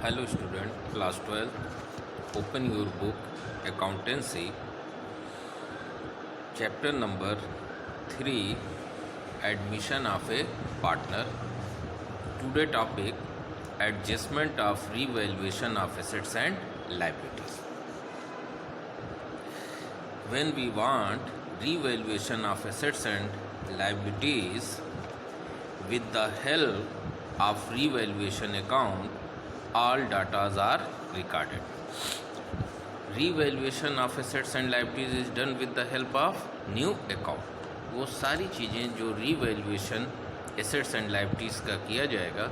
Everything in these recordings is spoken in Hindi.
Hello student, class 12, open your book accountancy, chapter number 3, admission of a partner. Today topic, adjustment of revaluation of assets and liabilities. When we want revaluation of assets and liabilities with the help of revaluation account, all datas are recorded. Revaluation of assets and liabilities is done with the help of new account. वो सारी चीज़ें जो revaluation assets and liabilities का किया जाएगा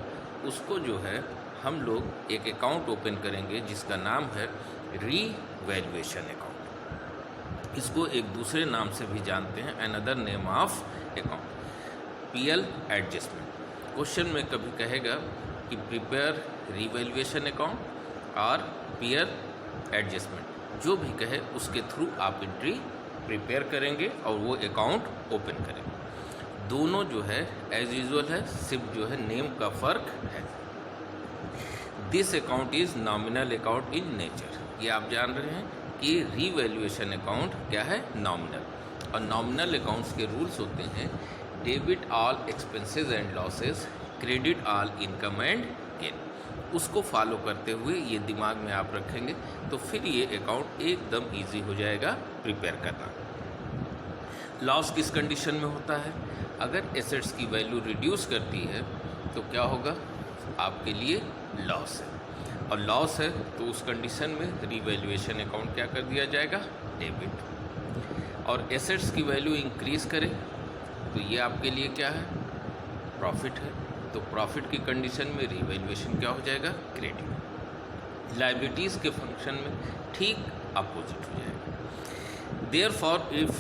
उसको जो है हम लोग एक अकाउंट ओपन करेंगे जिसका नाम है revaluation account. इसको एक दूसरे नाम से भी जानते हैं, another name of account, PL adjustment. Question में कभी कहेगा कि प्रिपेयर रिवैल्यूएशन अकाउंट और पीयर एडजस्टमेंट, जो भी कहे उसके थ्रू आप एंट्री प्रिपेयर करेंगे और वो अकाउंट ओपन करेंगे. दोनों जो है एज यूजुअल है, सिर्फ जो है नेम का फ़र्क है. This account is nominal account in nature. ये आप जान रहे हैं कि रिवैल्यूएशन अकाउंट क्या है, नॉमिनल. और नॉमिनल अकाउंट्स के रूल्स होते हैं debit all expenses and losses, credit all income and gain. उसको फॉलो करते हुए ये दिमाग में आप रखेंगे तो फिर ये अकाउंट एकदम इजी हो जाएगा प्रिपेयर करना. लॉस किस कंडीशन में होता है? अगर एसेट्स की वैल्यू रिड्यूस करती है तो क्या होगा, आपके लिए लॉस है. और लॉस है तो उस कंडीशन में रिवैल्यूएशन अकाउंट क्या कर दिया जाएगा, डेबिट. और एसेट्स की वैल्यू इंक्रीज़ करे तो ये आपके लिए क्या है, प्रॉफिट है. तो प्रॉफिट की कंडीशन में रिवैल्यूएशन क्या हो जाएगा, क्रेडिट. लायबिलिटीज़ के फंक्शन में ठीक अपोजिट हो जाएगा. Therefore if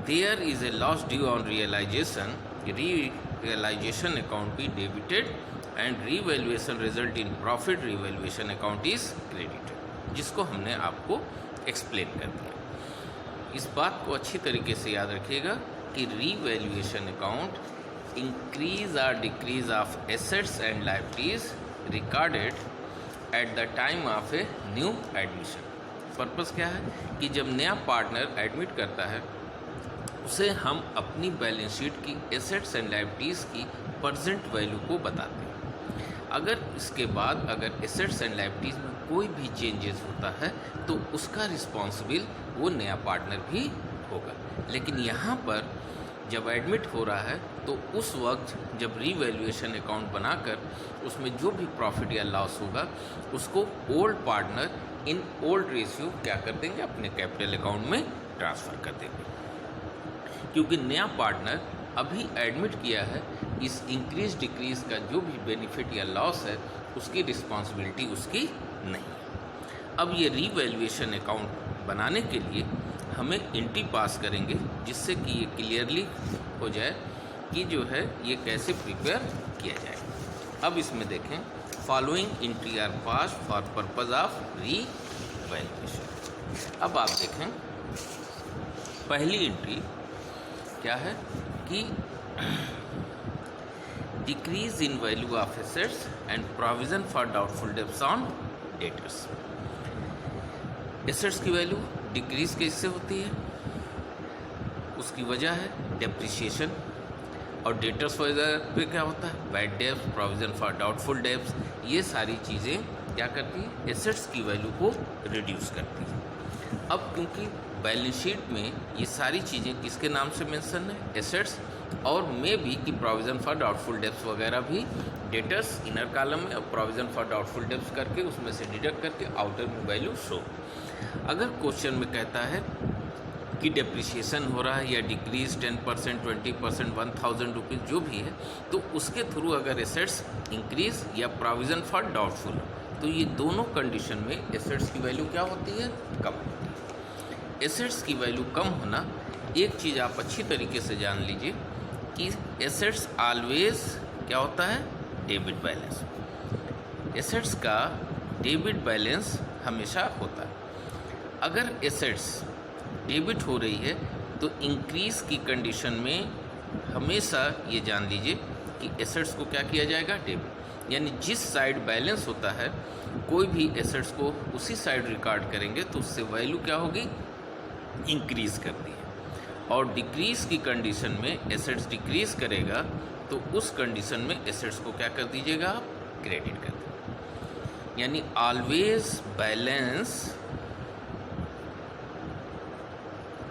there is a loss due on realisation, realisation account be debited and revaluation result in profit, revaluation account is credited, जिसको हमने आपको एक्सप्लेन कर दिया. इस बात को अच्छी तरीके से याद रखिएगा कि revaluation account increase or decrease of assets and liabilities recorded at the time of a new admission. Purpose क्या है कि जब नया पार्टनर एडमिट करता है उसे हम अपनी बैलेंस शीट की एसेट्स एंड लायबिलिटीज़ की प्रेजेंट वैल्यू को बताते हैं. अगर इसके बाद अगर एसेट्स एंड लायबिलिटीज़ में कोई भी चेंजेस होता है तो उसका रिस्पॉन्सिबल वो नया पार्टनर भी होगा. लेकिन यहाँ पर जब एडमिट हो रहा है तो उस वक्त जब रिवैल्यूएशन अकाउंट बनाकर उसमें जो भी प्रॉफिट या लॉस होगा उसको old partner in old ratio क्या कर देंगे, अपने कैपिटल अकाउंट में ट्रांसफ़र कर देंगे. क्योंकि नया पार्टनर अभी एडमिट किया है, इस इंक्रीज डिक्रीज का जो भी बेनिफिट या लॉस है उसकी रिस्पॉन्सिबिलिटी उसकी नहीं. अब ये रिवैल्यूएशन अकाउंट बनाने के लिए हमें एंट्री पास करेंगे जिससे कि ये क्लियरली हो जाए कि जो है ये कैसे प्रिपेयर किया जाए. अब इसमें देखें, following entry are pass for purpose of revaluation. अब आप देखें पहली एंट्री क्या है कि decrease in value of assets and provision for doubtful debts on debtors. Assets की वैल्यू डिक्रीज़ कैसे होती है, उसकी वजह है डेप्रिसिएशन. और डेटर्स वजह पे क्या होता है, bad debts, provision for doubtful debts. ये सारी चीज़ें क्या करती हैं, एसेट्स की वैल्यू को रिड्यूस करती हैं. अब क्योंकि बैलेंस शीट में ये सारी चीज़ें किसके नाम से मेंशन है, एसेट्स, और मे भी कि प्रोविज़न फॉर डाउटफुल डेब्ट्स वगैरह भी डेटर्स इनर कॉलम में और प्रोविज़न फॉर डाउटफुल डेब्ट्स करके उसमें से डिडक्ट करके आउटर में वैल्यू शो. अगर क्वेश्चन में कहता है कि डेप्रिसिएशन हो रहा है या डिक्रीज 10%, 20%, 1000 रुपीज़ जो भी है, तो उसके थ्रू अगर एसेट्स इंक्रीज या प्रोविज़न फॉर डाउटफुल, तो ये दोनों कंडीशन में एसेट्स की वैल्यू क्या होती है, कम होती है. एसेट्स की वैल्यू कम होना, एक चीज़ आप अच्छी तरीके से जान लीजिए कि एसेट्स ऑलवेज क्या होता है, डेबिट बैलेंस. एसेट्स का डेबिट बैलेंस हमेशा होता है. अगर एसेट्स डेबिट हो रही है तो इंक्रीज़ की कंडीशन में हमेशा ये जान लीजिए कि एसेट्स को क्या किया जाएगा, डेबिट. यानी जिस साइड बैलेंस होता है कोई भी एसेट्स को उसी साइड रिकॉर्ड करेंगे तो उससे वैल्यू क्या होगी, इंक्रीज करती है। और डिक्रीज की कंडीशन में एसेट्स डिक्रीज करेगा तो उस कंडीशन में एसेट्स को क्या कर दीजिएगा आप, क्रेडिट कर दीजिए। यानी ऑलवेज बैलेंस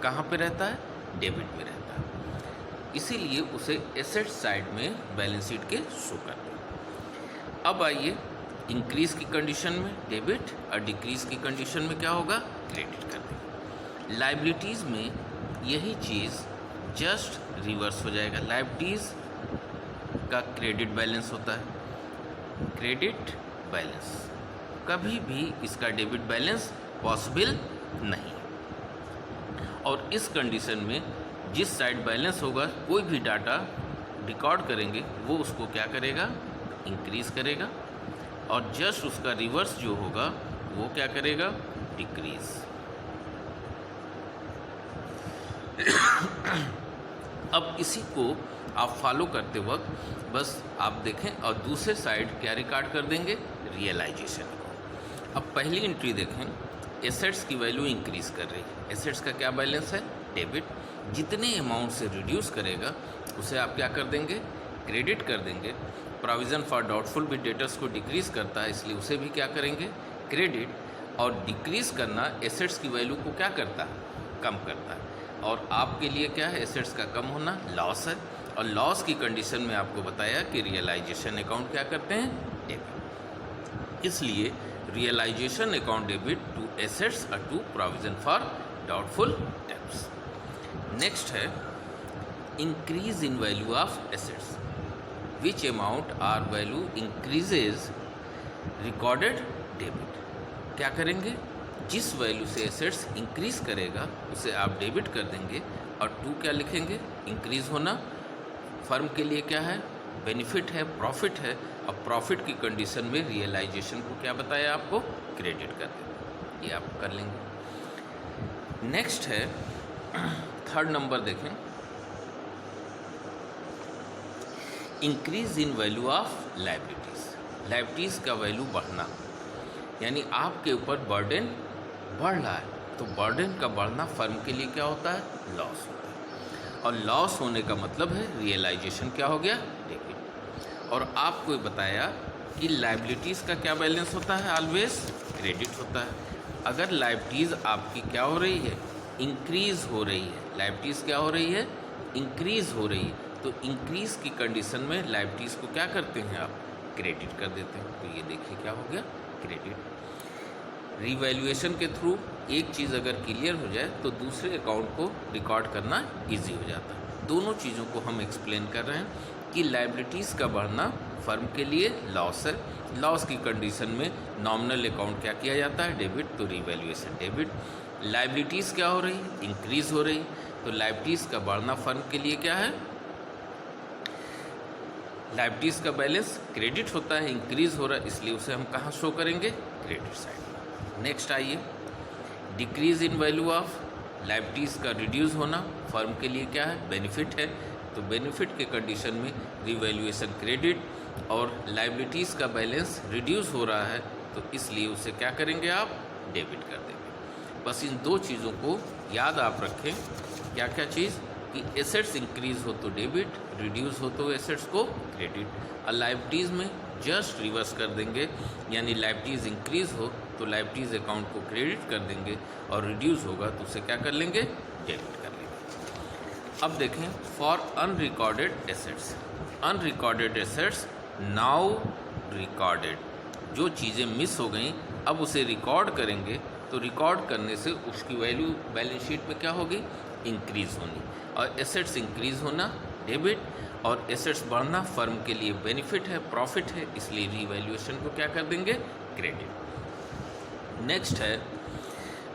कहाँ पे रहता है, डेबिट में रहता है, इसीलिए उसे एसेट साइड में बैलेंस शीट के शो करते हैं। अब आइए इंक्रीज की कंडीशन में डेबिट और डिक्रीज की कंडीशन में क्या होगा, क्रेडिट कर देंगे। लाइबिलिटीज़ में यही चीज़ जस्ट रिवर्स हो जाएगा। लाइबिलिटीज़ का क्रेडिट बैलेंस होता है, क्रेडिट बैलेंस, कभी भी इसका डेबिट बैलेंस पॉसिबल नहीं। और इस कंडीशन में जिस साइड बैलेंस होगा कोई भी डाटा रिकॉर्ड करेंगे वो उसको क्या करेगा, इंक्रीज करेगा, और जस्ट उसका रिवर्स जो होगा वो क्या करेगा, डिक्रीज। अब इसी को आप फॉलो करते वक्त बस आप देखें और दूसरे साइड क्या रिकॉर्ड कर देंगे, रियलाइजेशन को। अब पहली एंट्री देखें, एसेट्स की वैल्यू इंक्रीज कर रही है, एसेट्स का क्या बैलेंस है, डेबिट। जितने अमाउंट से रिड्यूस करेगा उसे आप क्या कर देंगे, क्रेडिट कर देंगे। प्रोविज़न फॉर डाउटफुल भी डेटर्स को डिक्रीज करता है, इसलिए उसे भी क्या करेंगे, क्रेडिट। और डिक्रीज करना एसेट्स की वैल्यू को क्या करता है, कम करता है। और आपके लिए क्या है, एसेट्स का कम होना लॉस है, और लॉस की कंडीशन में आपको बताया कि रियलाइजेशन अकाउंट क्या करते हैं, डेबिट। इसलिए realisation account debit to assets और to provision for doubtful debts. Next है increase in value of assets, which amount or value increases recorded debit. क्या करेंगे, जिस वैल्यू से एसेट्स इंक्रीज करेगा उसे आप डेबिट कर देंगे, और टू क्या लिखेंगे, इंक्रीज होना। फर्म के लिए क्या है, बेनिफिट है, प्रॉफिट है। अब प्रॉफिट की कंडीशन में रियलाइजेशन को क्या बताया आपको, क्रेडिट कर देंगे, ये आप कर लेंगे। नेक्स्ट है थर्ड नंबर देखें, increase in value of liabilities. Liabilities का वैल्यू बढ़ना, यानी आपके ऊपर बर्डन बढ़ रहा है, तो बर्डन का बढ़ना फर्म के लिए क्या होता है, लॉस होता है। और लॉस होने का मतलब है रियलाइजेशन क्या हो गया, डेबिट। और आपको बताया कि लाइबिलिटीज़ का क्या बैलेंस होता है, ऑलवेज क्रेडिट होता है। अगर लाइबिलिटीज़ आपकी क्या हो रही है, इंक्रीज़ हो रही है, लाइबिलिटीज़ क्या हो रही है, इंक्रीज़ हो रही है, तो इंक्रीज़ की कंडीशन में लाइबिलिटीज़ को क्या करते हैं आप, क्रेडिट कर देते हैं। तो ये देखिए क्या हो गया, क्रेडिट। रिवैल्यूएशन के थ्रू एक चीज़ अगर क्लियर हो जाए तो दूसरे अकाउंट को रिकॉर्ड करना इजी हो जाता है। दोनों चीज़ों को हम एक्सप्लेन कर रहे हैं कि लाइबिलिटीज़ का बढ़ना फर्म के लिए लॉस है, लॉस की कंडीशन में नॉमिनल अकाउंट क्या किया जाता है, डेबिट, तो रिवैल्यूएशन डेबिट। लाइबिलिटीज़ क्या हो रही है, इंक्रीज़ हो रही, तो लाइबिलिटीज़ का बढ़ना फर्म के लिए क्या है, लाइबिलिटीज़ का बैलेंस क्रेडिट होता है, इंक्रीज़ हो रहा है, इसलिए उसे हम कहाँ शो करेंगे, क्रेडिट साइड। नेक्स्ट आइए, decrease in value of liabilities का रिड्यूस होना फर्म के लिए क्या है, बेनिफिट है, तो बेनिफिट के कंडीशन में रिवैल्यूएशन क्रेडिट, और लाइबिलिटीज़ का बैलेंस रिड्यूस हो रहा है तो इसलिए उसे क्या करेंगे आप, डेबिट कर देंगे। बस इन दो चीज़ों को याद आप रखें, क्या क्या चीज़, कि एसेट्स इंक्रीज़ हो तो डेबिट, रिड्यूस हो तो एसेट्स को क्रेडिट, और लाइबिलिटीज़ में जस्ट रिवर्स कर देंगे, यानी लाइबिलिटीज़ इंक्रीज़ हो तो लाइबिलिटीज़ अकाउंट को क्रेडिट कर देंगे, और रिड्यूस होगा तो उसे क्या कर लेंगे, डेबिट कर लेंगे। अब देखें for unrecorded assets, unrecorded assets now recorded, जो चीज़ें मिस हो गई अब उसे रिकॉर्ड करेंगे, तो रिकॉर्ड करने से उसकी वैल्यू बैलेंस शीट में क्या होगी, इंक्रीज़ होनी, और एसेट्स इंक्रीज़ होना डेबिट, और एसेट्स बढ़ना फर्म के लिए बेनिफिट है, प्रॉफिट है, इसलिए रीवैल्यूएशन को क्या कर देंगे, क्रेडिट। नेक्स्ट है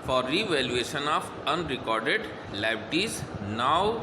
for revaluation of unrecorded liabilities now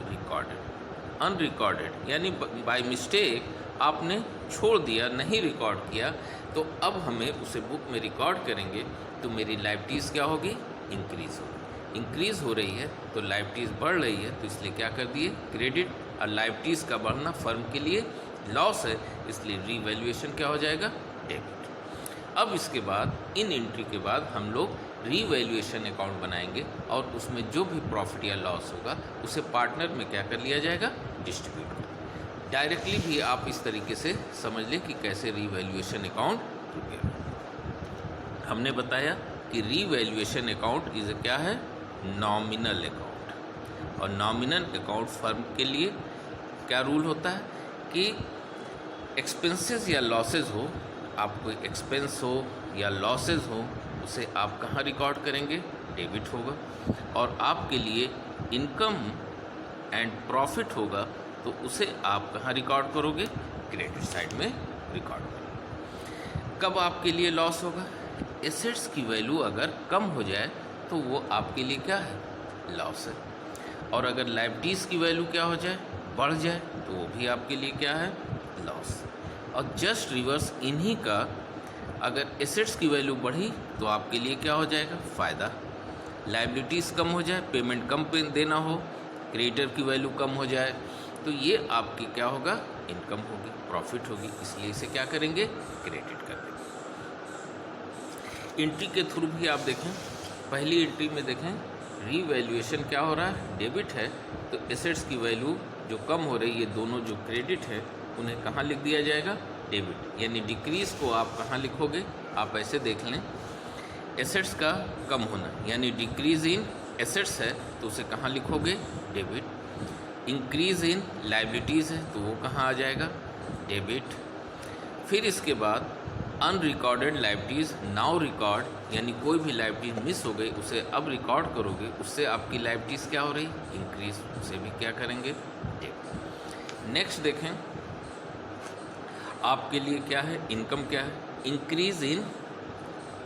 recorded. Unrecorded यानी बाय मिस्टेक आपने छोड़ दिया, नहीं रिकॉर्ड किया, तो अब हमें उसे बुक में रिकॉर्ड करेंगे तो मेरी लाइबिलिटीज़ क्या होगी, इंक्रीज़ होगी। इंक्रीज़ हो रही है तो लाइबिलिटीज़ बढ़ रही है, तो इसलिए क्या कर दिए, क्रेडिट, और लाइबिलिटीज़ का बढ़ना फर्म के लिए लॉस है, इसलिए रीवैल्यूएशन क्या हो जाएगा, डेबिट। अब इसके बाद इन एंट्री के बाद हम लोग रीवैल्यूएशन अकाउंट बनाएंगे और उसमें जो भी प्रॉफिट या लॉस होगा उसे पार्टनर में क्या कर लिया जाएगा, डिस्ट्रीब्यूट कर। डायरेक्टली भी आप इस तरीके से समझ लें कि कैसे रीवैल्यूएशन अकाउंट प्रिपेयर। हमने बताया कि रीवैल्यूएशन अकाउंट इज क्या है, नॉमिनल अकाउंट। और नॉमिनल अकाउंट फर्म के लिए क्या रूल होता है कि एक्सपेंसेस या लॉसेस हो, आपको एक्सपेंस हो या लॉसेस हो, उसे आप कहाँ रिकॉर्ड करेंगे, डेबिट होगा। और आपके लिए इनकम एंड प्रॉफिट होगा तो उसे आप कहाँ रिकॉर्ड करोगे, क्रेडिट साइड में रिकॉर्ड करोगे। कब आपके लिए लॉस होगा, एसेट्स की वैल्यू अगर कम हो जाए तो वो आपके लिए क्या है, लॉस है। और अगर लायबिलिटीज़ की वैल्यू क्या हो जाए, बढ़ जाए, तो वो भी आपके लिए क्या है, लॉस। और जस्ट रिवर्स इन्हीं का, अगर एसेट्स की वैल्यू बढ़ी तो आपके लिए क्या हो जाएगा, फ़ायदा। लायबिलिटीज़ कम हो जाए, पेमेंट कम देना हो, क्रेडिटर की वैल्यू कम हो जाए, तो ये आपकी क्या होगा, इनकम होगी, प्रॉफिट होगी, इसलिए इसे क्या करेंगे, क्रेडिट कर देंगे। एंट्री के थ्रू भी आप देखें, पहली एंट्री में देखें रीवैल्यूएशन क्या हो रहा है, डेबिट है, तो एसेट्स की वैल्यू जो कम हो रही है, दोनों जो क्रेडिट है उन्हें कहाँ लिख दिया जाएगा, डेबिट। यानी डिक्रीज़ को आप कहाँ लिखोगे, आप ऐसे देख लें, एसेट्स का कम होना यानी डिक्रीज़ इन एसेट्स है तो उसे कहाँ लिखोगे, डेबिट। इंक्रीज़ इन लायबिलिटीज़ है तो वो कहाँ आ जाएगा, डेबिट। फिर इसके बाद अनरिकॉर्डेड लायबिलिटीज़ नाउ रिकॉर्ड, यानी कोई भी लायबिलिटी मिस हो गई उसे अब रिकॉर्ड करोगे, उससे आपकी लायबिलिटीज़ क्या हो रही, इंक्रीज, उसे भी क्या करेंगे, डेबिट। नेक्स्ट देखें, आपके लिए क्या है, इनकम क्या है, इंक्रीज इन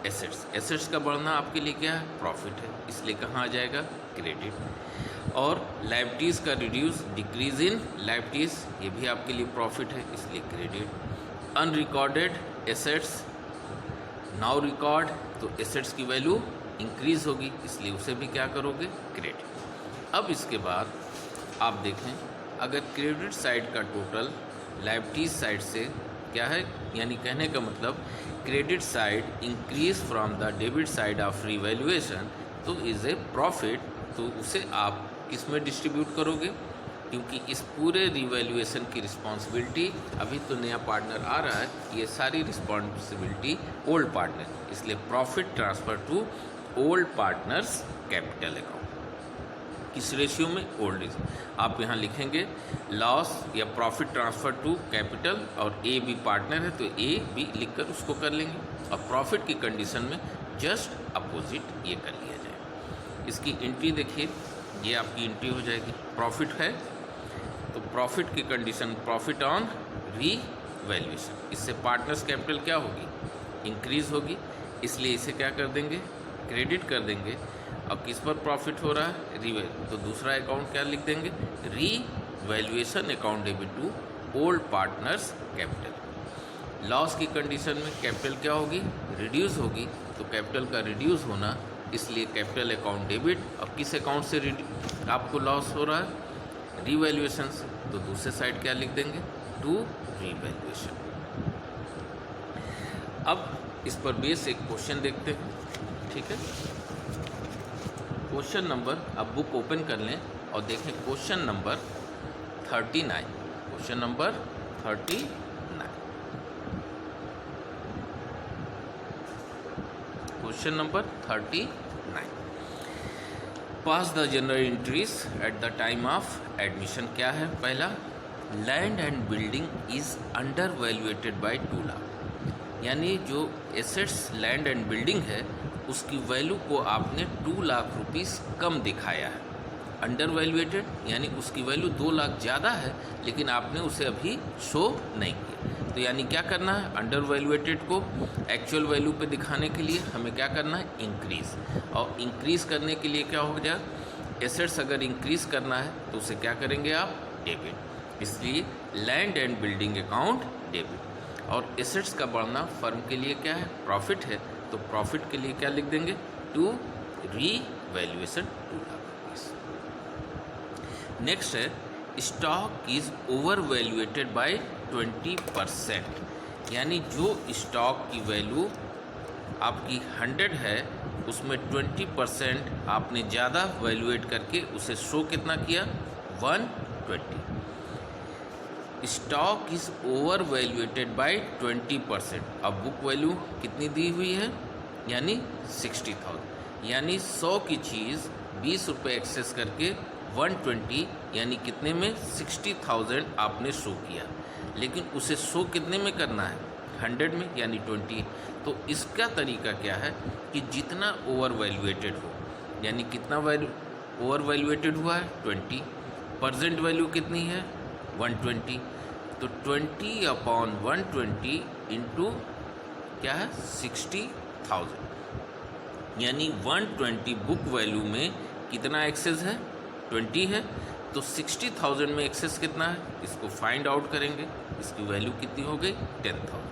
एसेट्स, एसेट्स का बढ़ना आपके लिए क्या है, प्रॉफिट है, इसलिए कहाँ आ जाएगा, क्रेडिट। और लायबिलिटीज़ का रिड्यूस, डिक्रीज इन लायबिलिटीज़, ये भी आपके लिए प्रॉफिट है, इसलिए credit. Unrecorded assets now record, तो एसेट्स की वैल्यू इंक्रीज होगी, इसलिए उसे भी क्या करोगे, क्रेडिट। अब इसके बाद आप देखें, अगर क्रेडिट साइड का टोटल लायबिलिटीज साइड से क्या है, यानी कहने का मतलब credit side increase from the debit side of revaluation, तो इज़ ए प्रॉफिट, तो उसे आप किस में डिस्ट्रीब्यूट करोगे, क्योंकि इस पूरे रिवैल्यूएशन की रिस्पॉन्सिबिलिटी, अभी तो नया पार्टनर आ रहा है, ये सारी रिस्पॉन्सिबिलिटी ओल्ड पार्टनर, इसलिए profit transfer to old partners capital account. किस रेशियो में, ओल्ड रेशियो। आप यहाँ लिखेंगे लॉस या प्रॉफिट ट्रांसफ़र टू कैपिटल, और ए बी पार्टनर है तो ए बी लिखकर उसको कर लेंगे, और प्रॉफिट की कंडीशन में जस्ट अपोजिट ये कर लिया जाएगा। इसकी एंट्री देखिए, ये आपकी एंट्री हो जाएगी, प्रॉफिट है तो प्रॉफिट की कंडीशन प्रॉफिट ऑन रीवैल्यूएशन, इससे पार्टनर्स कैपिटल क्या होगी, इंक्रीज होगी, इसलिए इसे क्या कर देंगे, क्रेडिट कर देंगे। अब किस पर प्रॉफिट हो रहा है, रीवैल्यू, तो दूसरा अकाउंट क्या लिख देंगे, revaluation account debit to old partners capital. Loss की कंडीशन में कैपिटल क्या होगी, रिड्यूस होगी, तो कैपिटल का रिड्यूस होना, इसलिए कैपिटल अकाउंट डेबिट। अब किस अकाउंट से आपको लॉस हो रहा है, रीवैल्यूएशन से, तो दूसरे साइड क्या लिख देंगे, टू रीवैल्यूएशन। अब इस पर बेस एक क्वेश्चन देखते हैं, ठीक है। क्वेश्चन नंबर, अब बुक ओपन कर लें और देखें question number 39, question number 39, question number 39। Pass the general entries at the time of admission. क्या है, पहला, land and building is under valuated by 2 lakh, यानी जो एसेट्स लैंड एंड बिल्डिंग है उसकी वैल्यू को आपने 2 लाख रुपीस कम दिखाया है। अंडर वैल्यूएटेड यानी उसकी वैल्यू 2 लाख ज़्यादा है, लेकिन आपने उसे अभी शो नहीं किया, तो यानी क्या करना है, अंडर वैल्यूएटेड को एक्चुअल वैल्यू पे दिखाने के लिए हमें क्या करना है, इंक्रीज़। और इंक्रीज़ करने के लिए क्या हो जाए, एसेट्स अगर इंक्रीज़ करना है तो उसे क्या करेंगे आप, डेबिट, इसलिए land and building account debit. और एसेट्स का बढ़ना फर्म के लिए क्या है, प्रॉफिट है, तो प्रॉफिट के लिए क्या लिख देंगे, to revaluation 2 lakh rupees. Next है, stock is over valuated by 20%, यानी जो स्टॉक की वैल्यू आपकी 100 है उसमें 20% आपने ज़्यादा वैल्यूएट करके उसे शो कितना किया, 120। Stock is over valuated by 20%। अब बुक वैल्यू कितनी दी हुई है, यानी 60,000, यानी 100 की चीज़ 20 रुपये एक्सेस करके 120 यानी कितने में, 60,000 आपने शो किया, लेकिन उसे शो कितने में करना है, 100 में, यानी 20। तो इसका तरीका क्या है कि जितना ओवर वैल्यूएटेड हो, यानी कितना ओवर वैल्यूएटेड हुआ है 20, प्रेजेंट वैल्यू कितनी है 120, तो 20/120 इंटू क्या है 60,000, यानी 120 बुक वैल्यू में कितना एक्सेस है, 20 है, तो 60,000 में एक्सेस कितना है, इसको फाइंड आउट करेंगे, इसकी वैल्यू कितनी हो गई 10,000।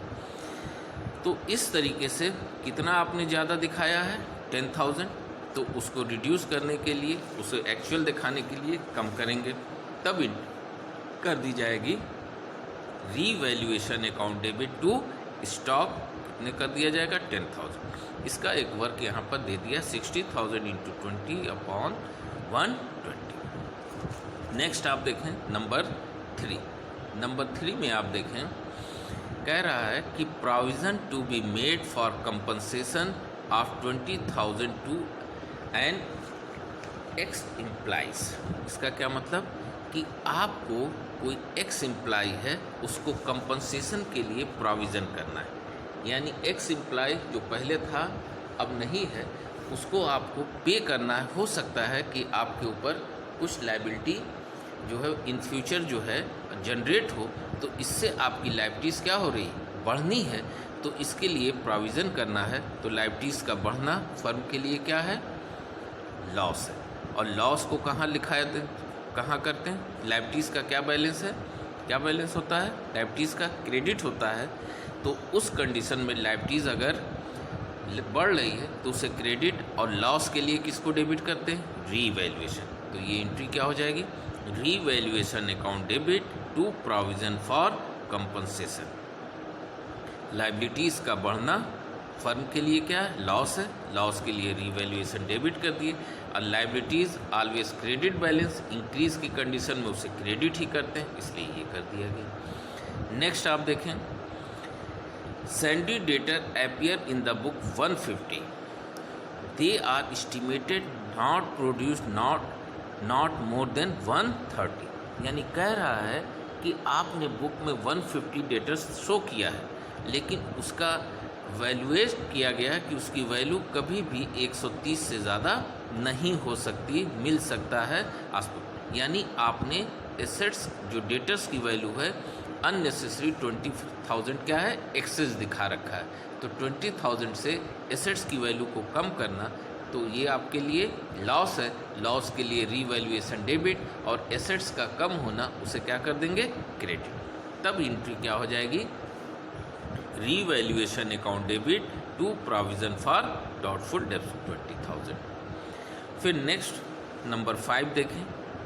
तो इस तरीके से कितना आपने ज़्यादा दिखाया है 10,000, तो उसको रिड्यूस करने के लिए, उसे एक्चुअल दिखाने के लिए कम करेंगे, तब कर दी जाएगी revaluation account debit to stock, कितने कर दिया जाएगा 10,000। इसका एक वर्क यहाँ पर दे दिया 60,000 इंटू 20/120। नेक्स्ट आप देखें नंबर 3। नंबर 3 में आप देखें कह रहा है कि provision to be made for compensation of 20,000 to an ex employees. इसका क्या मतलब कि आपको कोई एक्स एम्प्लॉय है उसको कंपनसेशन के लिए प्रोविज़न करना है, यानी एक्स एम्प्लॉय जो पहले था अब नहीं है, उसको आपको पे करना है। हो सकता है कि आपके ऊपर कुछ लायबिलिटी जो है इन फ्यूचर जो है जनरेट हो, तो इससे आपकी लायबिलिटीज़ क्या हो रही है, बढ़नी है, तो इसके लिए प्रोविज़न करना है। तो लायबिलिटीज़ का बढ़ना फर्म के लिए क्या है, लॉस है। और लॉस को कहाँ कहाँ करते हैं, लायबिलिटीज़ का क्या बैलेंस है, क्या बैलेंस होता है, लायबिलिटीज़ का क्रेडिट होता है। तो उस कंडीशन में लायबिलिटीज़ अगर बढ़ रही है तो उसे क्रेडिट, और लॉस के लिए किसको डेबिट करते हैं, रीवैल्यूएशन। तो ये एंट्री क्या हो जाएगी, revaluation account debit to provision for compensation. Liabilities का बढ़ना फर्म के लिए क्या है, लॉस है, लॉस के लिए रीवैल्यूएशन डेबिट कर दिए। और liabilities always credit balance, increase की कंडीशन में उसे क्रेडिट ही करते हैं, इसलिए ये कर दिया गया। नेक्स्ट आप देखें, sundry debtor appear in the book 150, they are estimated not produced not more than 130, यानी कह रहा है कि आपने बुक में 150 डेटर्स शो किया है, लेकिन उसका वैल्यूएट किया गया कि उसकी वैल्यू कभी भी 130 से ज़्यादा नहीं हो सकती, मिल सकता है आसपास, यानी आपने एसेट्स जो डेटर्स की वैल्यू है अननेसेसरी 20,000 क्या है, एक्सेस दिखा रखा है। तो 20,000 से एसेट्स की वैल्यू को कम करना, तो ये आपके लिए लॉस है, लॉस के लिए रीवैल्यूएशन डेबिट, और एसेट्स का कम होना उसे क्या कर देंगे, क्रेडिट। तब एंट्री क्या हो जाएगी, revaluation account debit to provision for doubtful debts 20,000। फिर नेक्स्ट नंबर 5 देखें,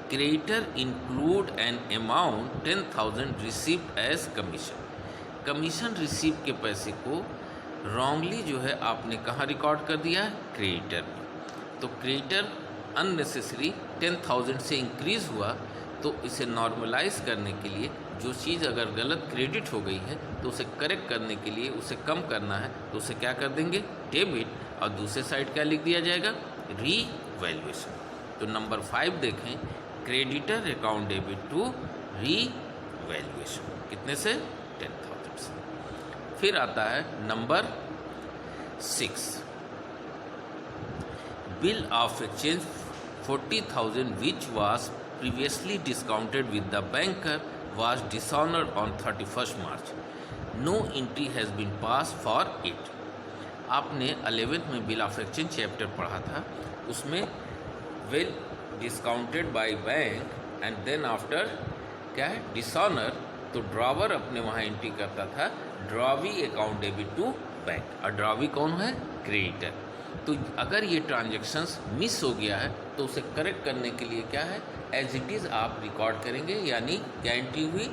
creditor include an amount 10,000 received as commission. Commission receive के पैसे को रॉन्गली जो है आपने कहाँ रिकॉर्ड कर दिया है, क्रेडिटर में। तो क्रेडिटर अननेसेसरी 10,000 से इंक्रीज़ हुआ, तो इसे नॉर्मलाइज करने के लिए जो चीज़ अगर गलत क्रेडिट हो गई है तो उसे करेक्ट करने के लिए उसे कम करना है, तो उसे क्या कर देंगे, डेबिट, और दूसरे साइड क्या लिख दिया जाएगा, रीवैल्यूएशन। तो नंबर 5 देखें, creditor account debit to revaluation, कितने से, 10,000 से। फिर आता है number 6, bill of exchange 40,000 which was previously discounted with the banker was dishonored on 31st March. No entry has been passed for it. आपने 11th में बिल ऑफ एक्सचेंज चैप्टर पढ़ा था, उसमें well discounted by bank and then after क्या है, डिसऑनर, तो ड्रॉवर अपने वहाँ एंट्री करता था drawee account debit to bank, और ड्रॉवी कौन है, क्रेडिटर। तो अगर ये ट्रांजैक्शंस मिस हो गया है तो उसे करेक्ट करने के लिए क्या है, एज इट इज़ आप रिकॉर्ड करेंगे, यानी क्या एंट्री हुई,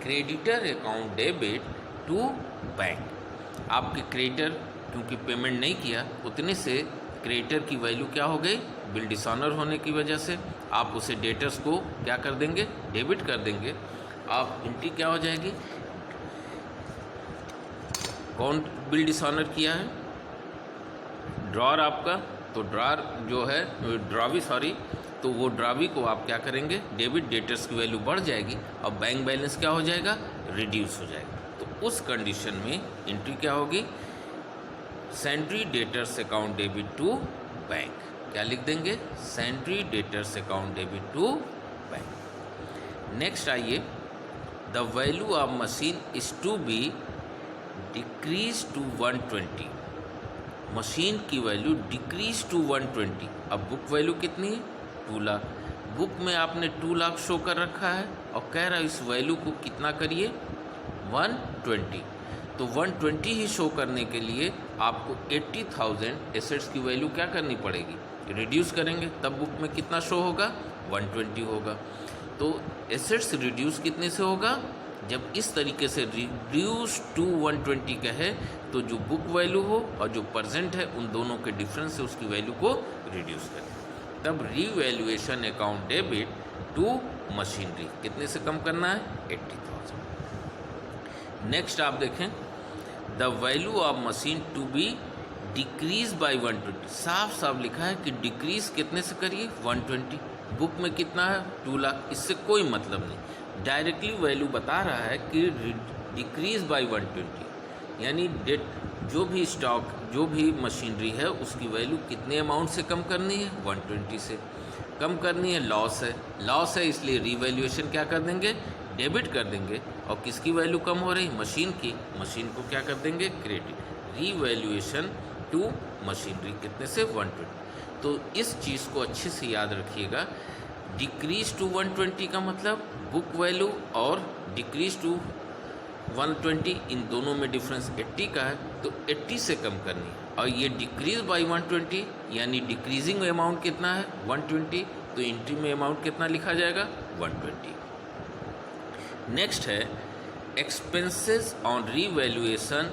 creditor account debit to bank. आपके क्रेडिटर क्योंकि पेमेंट नहीं किया, उतने से क्रेडिटर की वैल्यू क्या हो गई, बिल डिसऑनर होने की वजह से आप उसे डेटर्स को क्या कर देंगे, डेबिट कर देंगे। आप एंट्री क्या हो जाएगी, कौन बिल डिसऑनर किया है, ड्रॉर आपका, तो ड्रॉर जो है ड्रॉवी तो वो ड्रॉवी को आप क्या करेंगे, डेबिट, डेटर्स की वैल्यू बढ़ जाएगी और बैंक बैलेंस क्या हो जाएगा, रिड्यूस हो जाएगा। तो उस कंडीशन में एंट्री क्या होगी, sundry debtors account debit to bank. क्या लिख देंगे, sundry debtors account debit to bank. Next आइए, the value of machine is to be decrease to 120। Machine की वैल्यू डिक्रीज टू 120। अब बुक वैल्यू कितनी है, 2 लाख। बुक में आपने 2 लाख शो कर रखा है और कह रहा है इस वैल्यू को कितना करिए, 120। तो 120 ही शो करने के लिए आपको 80,000 एसेट्स की वैल्यू क्या करनी पड़ेगी, रिड्यूस करेंगे, तब बुक में कितना शो होगा, 120 होगा। तो एसेट्स रिड्यूस कितने से होगा, जब इस तरीके से रिड्यूस टू 120 कहे तो जो बुक वैल्यू हो और जो परसेंट है उन दोनों के डिफरेंस से उसकी वैल्यू को रिड्यूस करें, तब revaluation account debit to machinery कितने से कम करना है, 80,000। नेक्स्ट आप देखें, the value of machine to be decrease by 120। साफ साफ लिखा है कि डिक्रीज कितने से करिए, 120। बुक में कितना है, 2 लाख, इससे कोई मतलब नहीं, डायरेक्टली वैल्यू बता रहा है कि डिक्रीज बाई 120, यानी जो भी स्टॉक, जो भी मशीनरी है उसकी वैल्यू कितने अमाउंट से कम करनी है, 120 से कम करनी है। लॉस है इसलिए रीवैल्यूएशन क्या कर देंगे, डेबिट कर देंगे। और किसकी वैल्यू कम हो रही, मशीन की, मशीन को क्या कर देंगे, क्रेडिट। रीवैल्यूएशन टू मशीनरी कितने से, 120। तो इस चीज़ को अच्छे से याद रखिएगा, डिक्रीज टू 120 का मतलब बुक वैल्यू और डिक्रीज टू 120 इन दोनों में डिफरेंस 80 का है, तो 80 से कम करनी है। और ये डिक्रीज बाई 120 यानी डिक्रीजिंग अमाउंट कितना है, 120, तो एंट्री में अमाउंट कितना लिखा जाएगा, 120। नेक्स्ट है, expenses on revaluation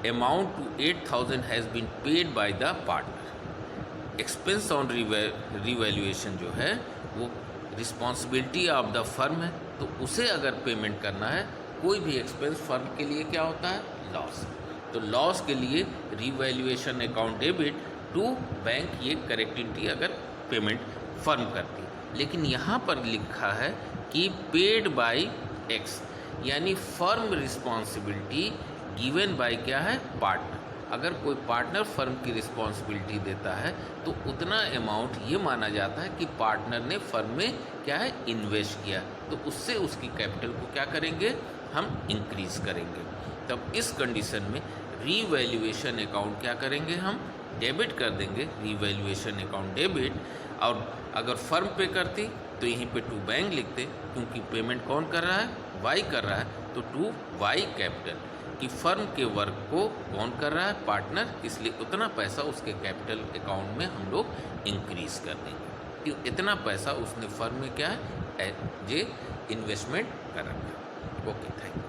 amount to 8,000 has been paid by the partner. Expense on revaluation जो है वो रिस्पॉन्सिबिलिटी ऑफ द फर्म है, तो उसे अगर पेमेंट करना है, कोई भी एक्सपेंस फर्म के लिए क्या होता है, लॉस। तो लॉस के लिए revaluation account debit to bank, ये करेक्टिविटी अगर पेमेंट फर्म करती है। लेकिन यहाँ पर लिखा है कि पेड बाय एक्स, यानी फर्म रिस्पॉन्सिबिलिटी गिवन बाय क्या है, पार्टनर। अगर कोई पार्टनर फर्म की रिस्पॉन्सिबिलिटी देता है तो उतना अमाउंट ये माना जाता है कि पार्टनर ने फर्म में क्या है, इन्वेस्ट किया, तो उससे उसकी कैपिटल को क्या करेंगे, हम इंक्रीज करेंगे। तब इस कंडीशन में रीवैल्यूएशन अकाउंट क्या करेंगे, हम डेबिट कर देंगे, रीवैल्यूएशन अकाउंट डेबिट। और अगर फर्म पे करती तो यहीं पे टू बैंक लिखते, क्योंकि पेमेंट कौन कर रहा है, वाई कर रहा है, तो टू वाई कैपिटल, कि फर्म के वर्क को कौन कर रहा है, पार्टनर, इसलिए उतना पैसा उसके कैपिटल अकाउंट में हम लोग इंक्रीज कर देंगे कि इतना पैसा उसने फर्म में क्या है, जे इन्वेस्टमेंट कर रखा है। Okay, thank you.